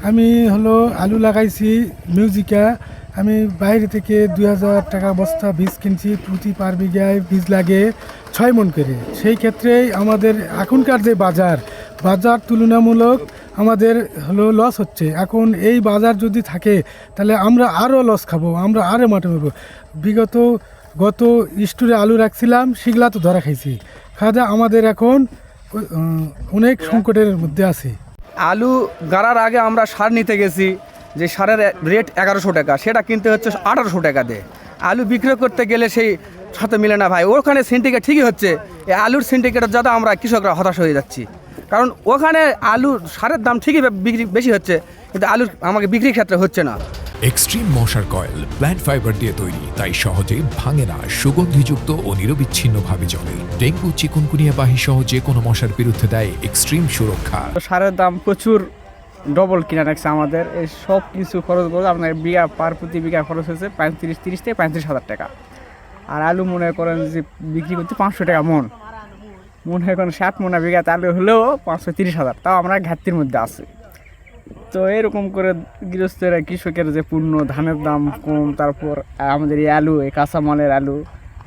আমি হলো আলু লাগাইছি মিউজিকা। আমি বাইরে থেকে 2000 টাকা বস্তা বীজ কিনছি, প্রতি পার বিঘায় বীজ লাগে 6 মণ করে। সেই ক্ষেত্রে আমাদের এখনকার যে বাজার তুলনামূলক আমাদের হলো লস হচ্ছে। এখন এই বাজার যদি থাকে তাহলে আমরা আরও লস খাবো, আমরা আরও মাঠে পাবো। গত স্টোরে আলু রাখছিলাম, সেগুলা তো ধরা খাইছি। খাওয়া আমাদের এখন অনেক সংকটের মধ্যে আছে। আলু গাড়ার আগে আমরা সার নিতে গেছি, যে সারের রেট 1100 টাকা, সেটা কিনতে হচ্ছে 1800 টাকা দিয়ে। আলু বিক্রি করতে গেলে সেই সাথে মিলে না ভাই। ওখানে সিন্ডিকেট ঠিকই হচ্ছে, এই আলুর সিন্ডিকেটের যাতে আমরা কৃষকরা হতাশ হয়ে যাচ্ছি। কারণ ওখানে আলু সারের দাম ঠিকই বিক্রি বেশি হচ্ছে, কিন্তু আলুর আমাকে বিক্রির ক্ষেত্রে হচ্ছে না। এক্সট্রিম মশার কয়েল প্ল্যান্ট ফাইবার দিয়ে তৈরি, তাই সহজে ভাঙে না, সুগন্ধিযুক্ত ও নিরবিচ্ছিন্নভাবে চলে। ডেঙ্গু চিকুনগুনিয়া বাহি সহ যে কোনো মশার বিরুদ্ধে দেয় এক্সট্রিম সুরক্ষা। সারের দাম প্রচুর ডবল কিনা রাখছে আমাদের। এই সব কিছু খরচ করে আপনার প্রতি বিঘা খরচ হয়েছে 30 থেকে 35,000 টাকা। আর আলু মনে করেন যে বিক্রি করতে 500 টাকা মনে করেন 7 মণা বিঘাতে আলু হলেও 530,000, তাও আমরা ঘাটতির মধ্যে আছি। তো এরকম করে গৃহস্থেরা কৃষকের যে পূর্ণ ধানের দাম কম, তারপর আমাদের এই আলু, এই কাঁচামালের আলু,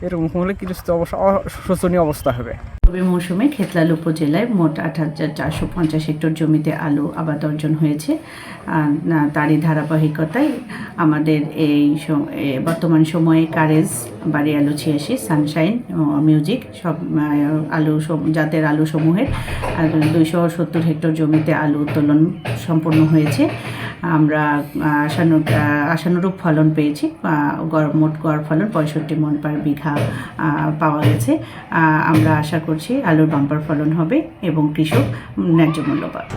এরকম হলে গৃহস্থ অবস্থা শোচনীয় অবস্থা হবে। রবি মৌসুমে খেতলাল উপজেলায় মোট 8,450 হেক্টর জমিতে আলু আবাদ অর্জন হয়েছে। তারই ধারাবাহিকতায় আমাদের বর্তমান সময়ে কারেজ, বাড়ি আলু 86, সানশাইন, মিউজিক সব জাতের আলুসমূহের 270 হেক্টর জমিতে আলু উত্তোলন সম্পন্ন হয়েছে। আমরা আশানুরূপ ফলন পেয়েছি। মোট গড় ফলন 65 মণ পার বিঘা পাওয়া গেছে। আমরা আশা করছি আলুর বাম্পার ফলন হবে এবং কৃষক ন্যায্য মূল্য পাবে।